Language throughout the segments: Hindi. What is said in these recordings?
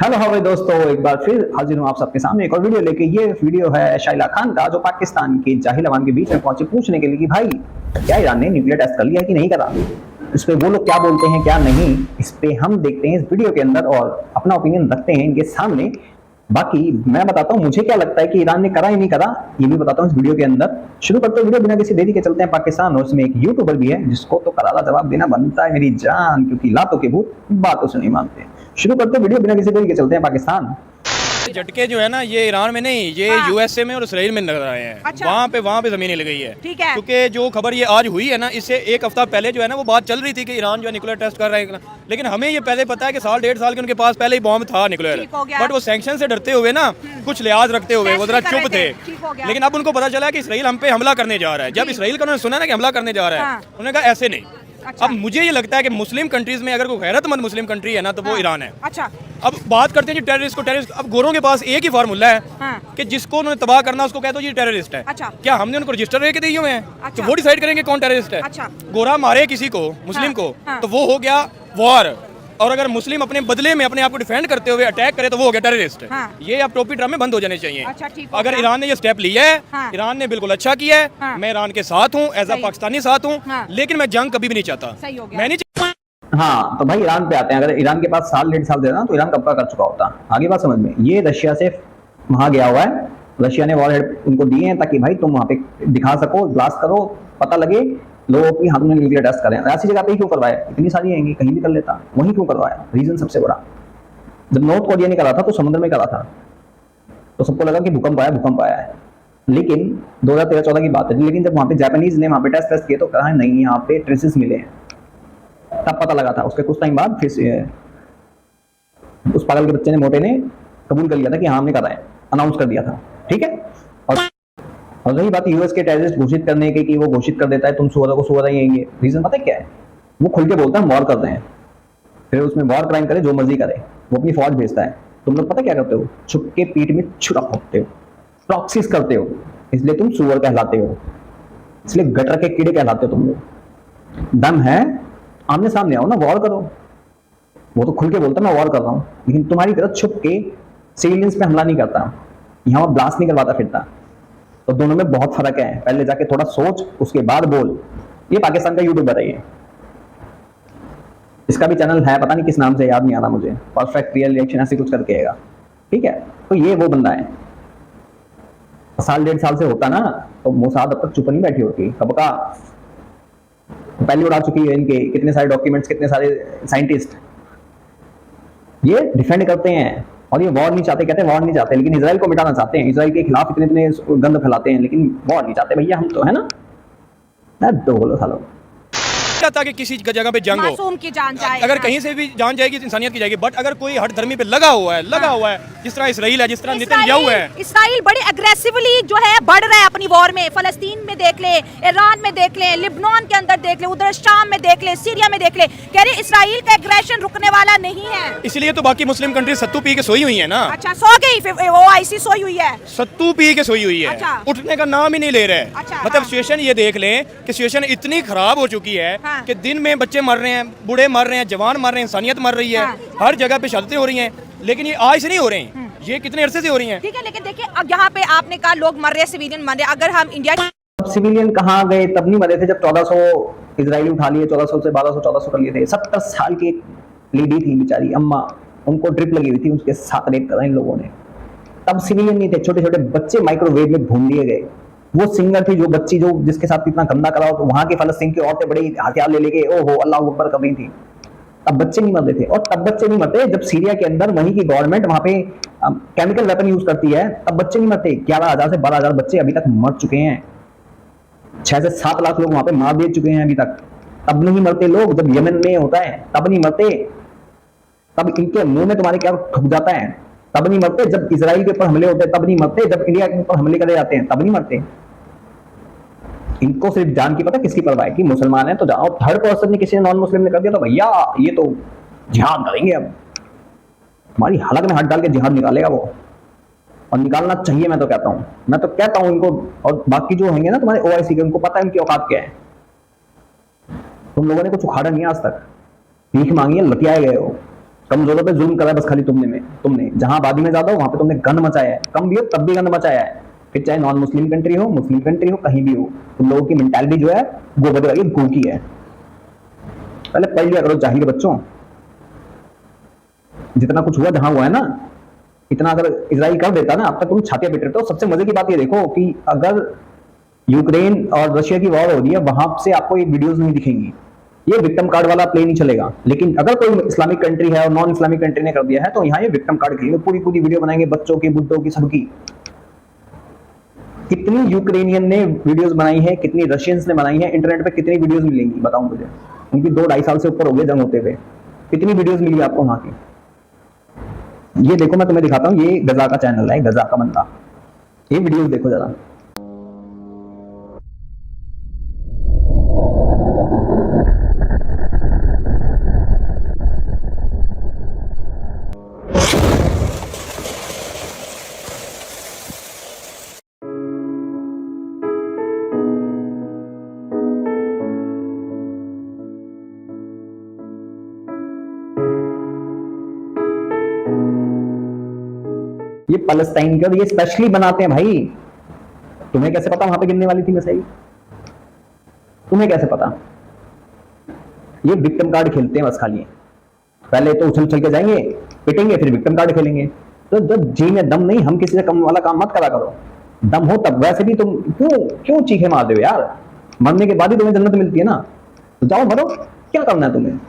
हेलो भाई दोस्तों, एक बार फिर हाजिर हूँ आप सबके सामने एक और वीडियो लेके। ये वीडियो है शाइला खान का, जो पाकिस्तान के जाहिल अवाम के बीच में पहुंचे पूछने के लिए कि भाई क्या ईरान ने न्यूक्लियर टेस्ट कर लिया कि नहीं करा। इस पे वो लोग क्या बोलते हैं क्या नहीं, इस पे हम देखते हैं इस वीडियो के अंदर और अपना ओपिनियन रखते हैं इनके सामने। बाकी मैं बताता हूँ मुझे क्या लगता है कि ईरान ने करा या नहीं करा, ये भी बताता हूँ इस वीडियो के अंदर। शुरू करते हैं वीडियो बिना किसी देरी के, चलते हैं पाकिस्तान। और उसमें एक यूट्यूबर भी है जिसको तो करारा जवाब देना बनता है मेरी जान, क्योंकि लातों के भूत बातों से नहीं मानते। शुरू करते हैं वीडियो बिना किसी देरी के, चलते हैं पाकिस्तान। झटके जो है ना, ये ईरान में नहीं, ये यूएसए में और इसराइल में लग रहे हैं। अच्छा। वहाँ पे जमीन हिल गई है। ठीक है। क्योंकि जो खबर ये आज हुई है ना, इससे एक हफ्ता पहले जो है ना वो बात चल रही थी कि ईरान जो है न्यूक्लियर टेस्ट कर रहा है, लेकिन हमें ये पहले पता है कि साल डेढ़ साल के उनके पास पहले ही बॉम्ब था न्यूक्लियर। ठीक हो गया। बट वो सैंक्शन से डरते हुए ना, कुछ लिहाज रखते हुए वो जरा टेस्ट कर चुप रहे थे। थे। ठीक हो गया। लेकिन अब उनको पता चला कि इसराइल हम पे हमला करने जा रहा है। जब इसराइल का उन्होंने सुना ना कि हमला करने जा रहा है, उन्होंने कहा ऐसे नहीं। अच्छा। अब मुझे ये लगता है कि मुस्लिम कंट्रीज में अगर कोई गैरतमंद मुस्लिम कंट्री है ना, तो वो ईरान है। अच्छा। अब बात करते हैं जी टेररिस्ट को। टेररिस्ट, अब गोरों के पास एक ही फार्मूला है कि जिसको उन्होंने तबाह करना उसको कह दो जी टेररिस्ट है। अच्छा। क्या हमने उनको रजिस्टर लेके दिए हुए हैं? अच्छा। तो वो डिसाइड करेंगे कौन टेररिस्ट है। अच्छा। गोरा मारे किसी को, मुस्लिम को, तो वो हो गया वॉर। और अगर मुस्लिम अपने बदले में अपने आप को डिफेंड करते हुए अटैक करे तो वो हो गया टेररिस्ट। ये अब टोपी ड्रामे बंद हो जाने चाहिए। अच्छा, ठीक हो अगर गया। ईरान ने ये स्टेप लिया है, ईरान ने बिल्कुल अच्छा किया है। मैं ईरान के साथ हूँ, एज अ सही। पाकिस्तानी साथ हूँ, लेकिन मैं जंग कभी भी नहीं चाहता। सही हो गया। मैं नहीं हाँ तो भाई ईरान पे आते हैं। अगर ईरान के पास साल डेढ़ साल देना तो ईरान कब का कर चुका होता। आगे बात समझ में, ये रशिया से वहां गया हुआ है। रशिया ने वॉर हेड उनको दिए हैं ताकि भाई तुम वहां पे दिखा सको, ब्लास्ट करो, पता लगे लोगों की हाथ में न्यूक्लियर टेस्ट करें। ऐसी जगह पे ही क्यों करवाया? इतनी सारी आएंगी, कहीं भी कर लेता, वहीं क्यों करवाया? रीजन सबसे बड़ा, जब नॉर्थ कोरिया ने करा था तो समुद्र में करा था, तो सबको लगा कि भूकंप आया है। लेकिन 2013-14 की बात है। लेकिन जब वहां पे जापानीज ने वहां पे टेस्ट किए तो कहा नहीं, यहाँ पे ट्रेसेस मिले हैं, तब पता लगा था। उसके कुछ टाइम बाद फिर उस पागल के बच्चे ने, मोटे ने कबूल कर लिया था कि हाँ हमने करा है, अनाउंस कर दिया था। ठीक है। और रही बात यूएस के टेररिस्ट घोषित करने की, कि वो घोषित कर देता है तुम सुअरों को सुअर आएंगे। रीजन पता है क्या है? वो खुल के बोलता है वॉर कर रहे हैं, फिर उसमें वॉर क्राइम करे जो मर्जी करे, वो अपनी फौज भेजता है। तुम लोग पता क्या करते हो? छुप के पीठ में छुरा फोड़ते हो, प्रॉक्सिस करते हो, इसलिए तुम सुअर कहलाते हो, इसलिए गटर के कीड़े कहलाते हो तुम लोग। दम है आमने सामने आओ ना, वॉर करो। वो तो खुल के बोलता मैं वॉर कर रहा हूं, लेकिन तुम्हारी तरह छुप के सिविलियंस पे हमला नहीं करता, यहाँ ब्लास्ट नहीं करवाता फिरता। तो दोनों में बहुत फर्क है। पहले जाके थोड़ा सोच, उसके बाद बोल। ये पाकिस्तान का यूट्यूबर है, ये इसका भी चैनल है, पता नहीं किस नाम से, याद नहीं आ रहा मुझे, परफेक्ट रियल रिएक्शन ऐसे कुछ करके आएगा। ठीक है। तो ये वो बंदा है। साल डेढ़ साल से होता ना तो मोसाद अब तक चुप नहीं बैठी होती, कब का पहले उड़ा चुकी है। इनके कितने सारे डॉक्यूमेंट्स, कितने सारे साइंटिस्ट ये डिफेंड करते हैं। और ये वॉर नहीं चाहते, कहते हैं वॉर नहीं चाहते, लेकिन इजराइल को मिटाना चाहते हैं। इजराइल के खिलाफ इतने गंद फैलाते हैं, लेकिन वॉर नहीं चाहते भैया हम तो, है ना। दो बोलो सालों था कि किसी जगह पे जंग हो, मासूम की जान जाए, अगर कहीं से भी जान जाएगी तो इंसानियत की जाएगी। बट अगर कोई हट धर्मी पे लगा हुआ है, जिस तरह इसराइल है, जिस तरह नेतन्याहू है। इसराइल बड़ी एग्रेसिवली जो है बढ़ रहा है अपनी वॉर में। फलस्तीन में देख ले, ईरान में देख ले, लिबनान के अंदर देख ले, उधर शाम में देख ले, सीरिया में देख ले। कह रहे इसराइल का एग्रेशन रुकने वाला नहीं है। इसलिए तो बाकी मुस्लिम कंट्री सत्तू पी के सोई हुई है ना। अच्छा, सो गई OIC सोई हुई है, सत्तू पी के सोई हुई है। अच्छा। उठने का नाम ही नहीं ले रहे। अच्छा, मतलब सिचुएशन ये देख लें कि सिचुएशन इतनी खराब हो चुकी है कि दिन में बच्चे मर रहे हैं, बूढ़े मर रहे हैं, जवान मर रहे हैं, इंसानियत मर रही है। हर जगह पे शहादतें हो रही हैं, लेकिन ये आज से नहीं हो रही हैं, ये कितने अरसे से हो रही हैं। ठीक है। लेकिन देखिए अब यहाँ पे आपने कहा लोग मर रहे, सिविलियन मर रहे। अगर हम इंडिया, सिविलियन कहाँ गए? तब नहीं मरे थे जब 1400 इजरायली उठा लिए, 1400 से 1200-1400 कर लिए थे। 70 साल की एक लेडी थी बेचारी अम्मा, उनको ड्रिप लगी हुई थी, उसके साथ रेप करा इन लोगों ने। तब सिविलियन नहीं थे, छोटे छोटे बच्चे माइक्रोवेव में भून लिए गए। वो सिंगर थी जो बच्ची, जो जिसके साथ इतना गंदा करा, तो वहां के फलस्तीन की औरतें बड़ी हथियार ले लेके ओहो अल्लाह अकबर कर रही थी। तब बच्चे नहीं मरते थे। और तब बच्चे नहीं मरते जब सीरिया के अंदर वहीं की गवर्नमेंट वहां पे केमिकल वेपन यूज करती है, तब बच्चे नहीं मरते। 11,000 से 12,000 बच्चे अभी तक मर चुके हैं। 6 से 7 लाख लोग वहां पे मार दे चुके हैं अभी तक। तब नहीं मरते लोग जब यमन में होता है, तब नहीं मरते। तब इनके मुंह में तुम्हारे क्या ठुक जाता है, तब नहीं मरते। जब इजराइल के ऊपर हमले होते हैं तब नहीं मरते। जब इंडिया के ऊपर हमले करे जाते हैं तब नहीं मरते। इनको सिर्फ जान की पता किसकी परवाह है कि मुसलमान है तो जाओ। थर्ड पर्सन ने, किसी ने नॉन मुस्लिम ने कर दिया तो भैया ये तो जिहाद करेंगे, अब हमारी हलक में हाथ डाल के जिहाद निकालेगा वो, और निकालना चाहिए। मैं तो कहता हूं इनको। और बाकी जो होंगे ना तुम्हारे OIC के, उनको पता है उनकी औकात क्या है। तुम लोगों ने कुछ उखाड़ा नहीं आज तक, भीख मांगी है, लतियाए गए हो, कमजोरों पे जुल्म करा है बस खाली तुमने जहां आबादी में ज्यादा हो वहां पे तुमने गंद मचाया है, कम भी हो तब भी गंद मचाया है। फिर चाहे नॉन मुस्लिम कंट्री हो, मुस्लिम कंट्री हो, कहीं भी हो, तुम लोगों की मेंटालिटी जो है गोबर वाली गो की है। पहले पढ़ लिया करो जाहिल बच्चों, जितना कुछ हुआ जहां हुआ है ना, इतना अगर इजराइल कर देता ना अब तक तुम छातियां पीट रहे हो। सबसे मजे की बात ये देखो कि अगर यूक्रेन और रशिया की वॉर हो रही है वहां से आपको ये वीडियोस नहीं दिखेंगी, ये विक्टिम कार्ड वाला प्ले नहीं चलेगा। लेकिन अगर कोई इस्लामिक कंट्री है और नॉन इस्लामिक कंट्री ने कर दिया है तो यहाँ ये विक्टिम कार्ड खेलेंगे, पूरी वीडियो बनाएंगे बच्चों की, बुड्ढों की, सबकी। कितनी यूक्रेनियन ने वीडियोस बनाई है, कितनी रशियंस ने बनाई है, इंटरनेट पे कितनी वीडियोस मिलेंगी बताऊं मुझे। उनकी 2-2.5 साल से ऊपर हो गए जंग होते हुए, कितनी वीडियोस मिली आपको वहां की। ये देखो मैं तुम्हें दिखाता हूँ, ये गजा का चैनल है, गजा का बंदा, ये वीडियोस देखो जरा। ये पैलेस्टाइन के, ये स्पेशली बनाते हैं भाई। तुम्हें कैसे पता वहां पे गिरने वाली थी मिसाइल? तुम्हें कैसे पता? ये विक्टिम कार्ड खेलते हैं बस खाली, पहले तो उछल के जाएंगे, पिटेंगे, फिर विक्टिम कार्ड खेलेंगे। तो जब जी में दम नहीं, हम किसी से कम वाला काम मत करा करो। दम हो तब। वैसे भी तुम क्यों चीखे मारते हो यार? मरने के बाद ही तुम्हें जन्नत मिलती है ना, तो जाओ मरो, क्या करना है तुम्हें।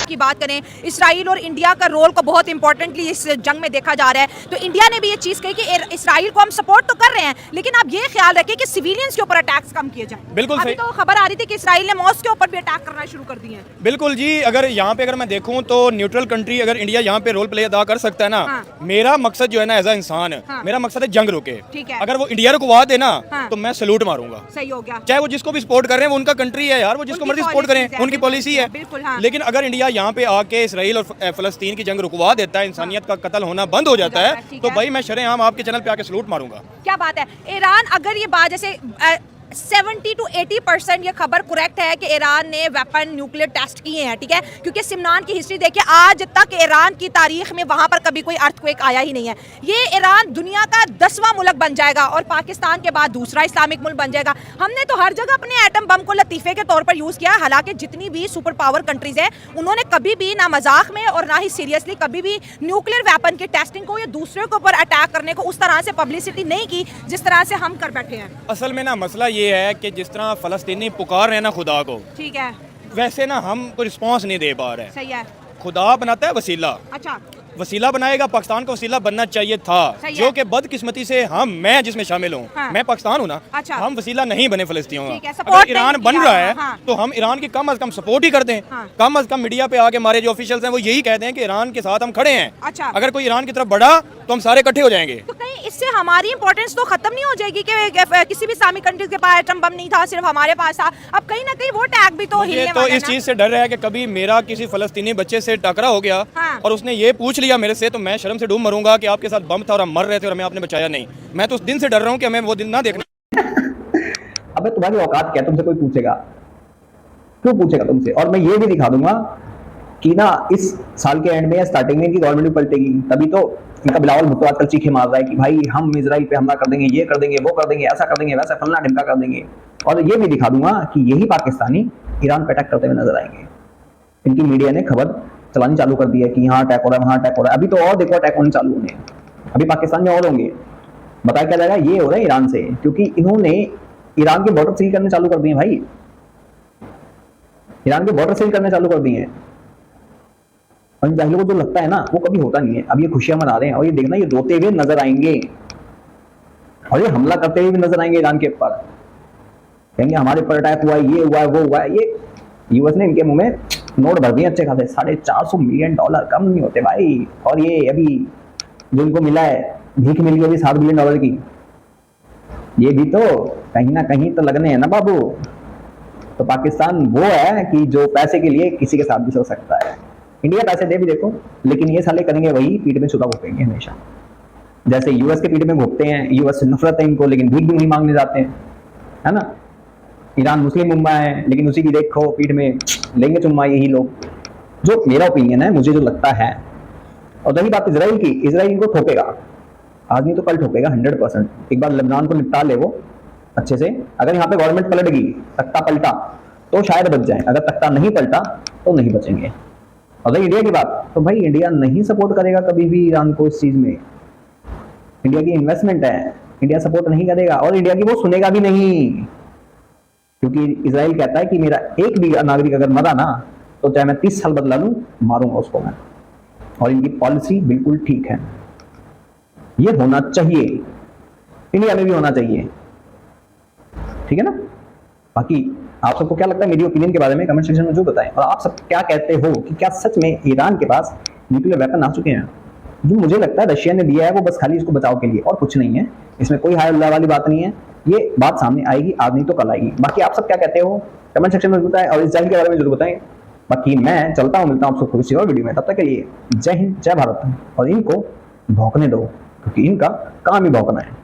की बात करें, इसराइल और इंडिया का रोल को बहुत इंपॉर्टेंटली इस जंग में देखा जा रहा है। तो इंडिया ने भी ये चीज कही कि इसराइल को हम सपोर्ट तो कर रहे हैं, लेकिन आप ये ख्याल रखें कि सिविलियंस के ऊपर अटैक्स कम किए जाएं। बिल्कुल अभी तो खबर आ रही थी कि इसराइल ने मॉस्क के ऊपर भी अटैक करना शुरू कर दिए हैं। बिल्कुल जी, अगर यहाँ पे अगर मैं देखूं तो न्यूट्रल कंट्री अगर इंडिया यहाँ पे रोल प्ले अदा कर सकता है ना, मेरा मकसद जो है ना एज अ इंसान, मेरा मकसद है जंग रुके। ठीक है। अगर वो इंडिया रुकवा दे ना तो मैं सैल्यूट मारूंगा। सही हो गया। चाहे वो जिसको भी सपोर्ट कर रहे हैं, वो उनका कंट्री है यार, वो जिसको मर्जी सपोर्ट करें, उनकी पॉलिसी है। लेकिन अगर इंडिया यहाँ पे आके इसराइल और फलस्तीन की जंग रुकवा देता है, इंसानियत का कत्ल होना बंद हो जाता है, तो भाई मैं शरेआम आपके चैनल पे आके सलूट मारूंगा। क्या बात है। ईरान, अगर ये बात जैसे 70 to 80% ये खबर करेक्ट है कि ईरान ने वेपन न्यूक्लियर टेस्ट किए हैं, ठीक है, क्योंकि सिमनान की हिस्ट्री देखिए, आज तक ईरान की तारीख में वहां पर कभी कोई अर्थक्वेक आया ही नहीं है। ये ईरान दुनिया का 10वां मुल्क बन जाएगा और पाकिस्तान के बाद दूसरा इस्लामिक मुल्क बन जाएगा। हमने तो हर जगह अपने एटम बम को लतीफे के तौर पर यूज किया। हालांकि जितनी भी सुपर पावर कंट्रीज है उन्होंने कभी भी ना मजाक में और ना ही सीरियसली कभी भी न्यूक्लियर वेपन की टेस्टिंग को या दूसरे के ऊपर अटैक करने को उस तरह से पब्लिसिटी नहीं की जिस तरह से हम कर बैठे हैं। असल में ना मसला ये है कि जिस तरह फलस्तीनी पुकार रहे हैं ना खुदा को, ठीक है, वैसे ना हम कोई रिस्पांस नहीं दे पा रहे हैं। सही है। खुदा बनाता है वसीला, अच्छा, वसीला बनाएगा, पाकिस्तान का वसीला बनना चाहिए था, जो कि बदकिस्मती से मैं जिसमें शामिल हूँ, हाँ। मैं पाकिस्तान हूँ ना, अच्छा। हम वसीला नहीं बने फलस्तीनियों ठीक है, का। सपोर्ट अगर ईरान नहीं बन किया, रहा है हाँ। तो हम ईरान की कम अज कम सपोर्ट ही कर दें। हाँ। कम अज कम मीडिया पे आके हमारे जो ऑफिशियल्स हैं वो यही कहते हैं कि ईरान के साथ हम खड़े हैं। अच्छा। अगर कोई ईरान की तरफ बढ़ा तो हम सारे इकट्ठे हो जाएंगे। तो कहीं इससे हमारी इंपॉर्टेंस तो खत्म नहीं हो जाएगी कि किसी भी इस्लामिक कंट्रीज के पास एटम बम नहीं था, सिर्फ हमारे पास था। अब कहीं ना कहीं वो टैग भी तो हिलने तो वाला इस चीज से डर रहा है कि कभी मेरा किसी फलस्तीनी बच्चे से टकरा हो गया हाँ। और उसने ये पूछ लिया मेरे से, तो मैं शर्म से डूब मरूंगा कि आपके साथ बम था और हम मर रहे थे और हमें आपने बचाया नहीं। मैं तो उस दिन से डर रहा हूँ कि हमें वो दिन ना देखना। अबे तुम्हारी औकात क्या, तुमसे कोई पूछेगा? क्यों पूछेगा तुमसे? और मैं ये भी दिखा दूंगा कि ना इस साल के एंड में या स्टार्टिंग में इनकी गवर्नमेंट पलटेगी, तभी तो इनका बिलावल भुट्टो आजकल चीखे मार रहा है कि भाई हम इजराइल पे हमला कर देंगे, ये कर देंगे, वो कर देंगे, ऐसा कर देंगे, वैसा फलना ढिमका कर देंगे। और ये भी दिखा दूंगा कि यही पाकिस्तानी ईरान पे अटैक करते हुए नजर आएंगे। इनकी मीडिया ने खबर चलानी चालू कर दी है कि यहाँ अटैक हो रहा है, वहाँ अटैक हो रहा है। अभी तो और देखो अटैक होने चालू होने, अभी पाकिस्तान में और होंगे। बताया क्या जाएगा, ये हो रहा है ईरान से, क्योंकि इन्होंने ईरान के बॉर्डर सील करने चालू कर दिए भाई। ईरान के बॉर्डर सील करने चालू कर दिए हैं। और इन जाहिलों को जो लगता है ना वो कभी होता नहीं है। अब ये खुशियां मना रहे हैं और ये देखना, ये रोते हुए नजर आएंगे और ये हमला करते हुए भी नजर आएंगे ईरान के ऊपर। कहेंगे हमारे ऊपर अटैक हुआ है, ये हुआ है, वो हुआ है। ये यूएस ने इनके मुंह में नोट भर दिए अच्छे खासे, $450 मिलियन कम नहीं होते भाई। और ये अभी जो इनको मिला है, भीख मिली है $7 बिलियन की, ये भी तो कहीं ना कहीं तो लगने हैं ना बाबू। तो पाकिस्तान वो है कि जो पैसे के लिए किसी के साथ भी सो सकता है। इंडिया पैसे दे भी देखो, लेकिन ये साले करेंगे वही, पीठ में छुरा घोपेंगे हमेशा। जैसे यूएस के पीठ में घोपते हैं, यूएस से नफरत है इनको, लेकिन भीख भी वही मांगने जाते हैं, है ना। ईरान मुस्लिम उम्मा है, लेकिन उसी की देखो पीठ में लेंगे चुम्मा यही लोग। जो मेरा ओपिनियन है, मुझे जो लगता है और रही बात इसराइल की, इसराइल इनको ठोकेगा, आज नहीं तो कल ठोकेगा 100%। एक बार लेबनान को निपटा ले वो अच्छे से, अगर यहाँ पे गवर्नमेंट पलट गई, तख्ता पलटा तो शायद बच जाए, अगर तख्ता नहीं पलटा तो नहीं बचेंगे। और रही इंडिया की बात, तो भाई इंडिया नहीं सपोर्ट करेगा कभी भी ईरान को इस चीज में। इंडिया की इन्वेस्टमेंट है, इंडिया सपोर्ट नहीं करेगा और इंडिया की वो सुनेगा भी नहीं, क्योंकि इजराइल कहता है कि मेरा एक भी नागरिक अगर मरा ना तो चाहे मैं 30 साल बदला लूं, मारूंगा उसको मैं। और इनकी पॉलिसी बिल्कुल ठीक है, ये होना चाहिए, इंडिया में भी होना चाहिए, ठीक है ना। बाकी आप सबको क्या लगता है मेरी ओपिनियन के बारे में कमेंट सेक्शन में जो बताएं, और आप सब क्या कहते हो कि क्या सच में ईरान के पास न्यूक्लियर वेपन आ चुके हैं। जो मुझे लगता है रशिया ने दिया है वो बस खाली इसको बचाव के लिए, और कुछ नहीं है, इसमें कोई हाय अल्लाह वाली बात नहीं है। ये बात सामने आएगी, आज नहीं तो कल आएगी। बाकी आप सब क्या कहते हो कमेंट सेक्शन में बताएं, और इजराइल के बारे में जरूर बताएं। बाकी मैं चलता हूँ, मिलता हूँ आप सबको किसी और वीडियो में, तब तक के लिए जय हिंद जय भारत। और इनको भौंकने दो, क्योंकि इनका काम ही भौंकना है।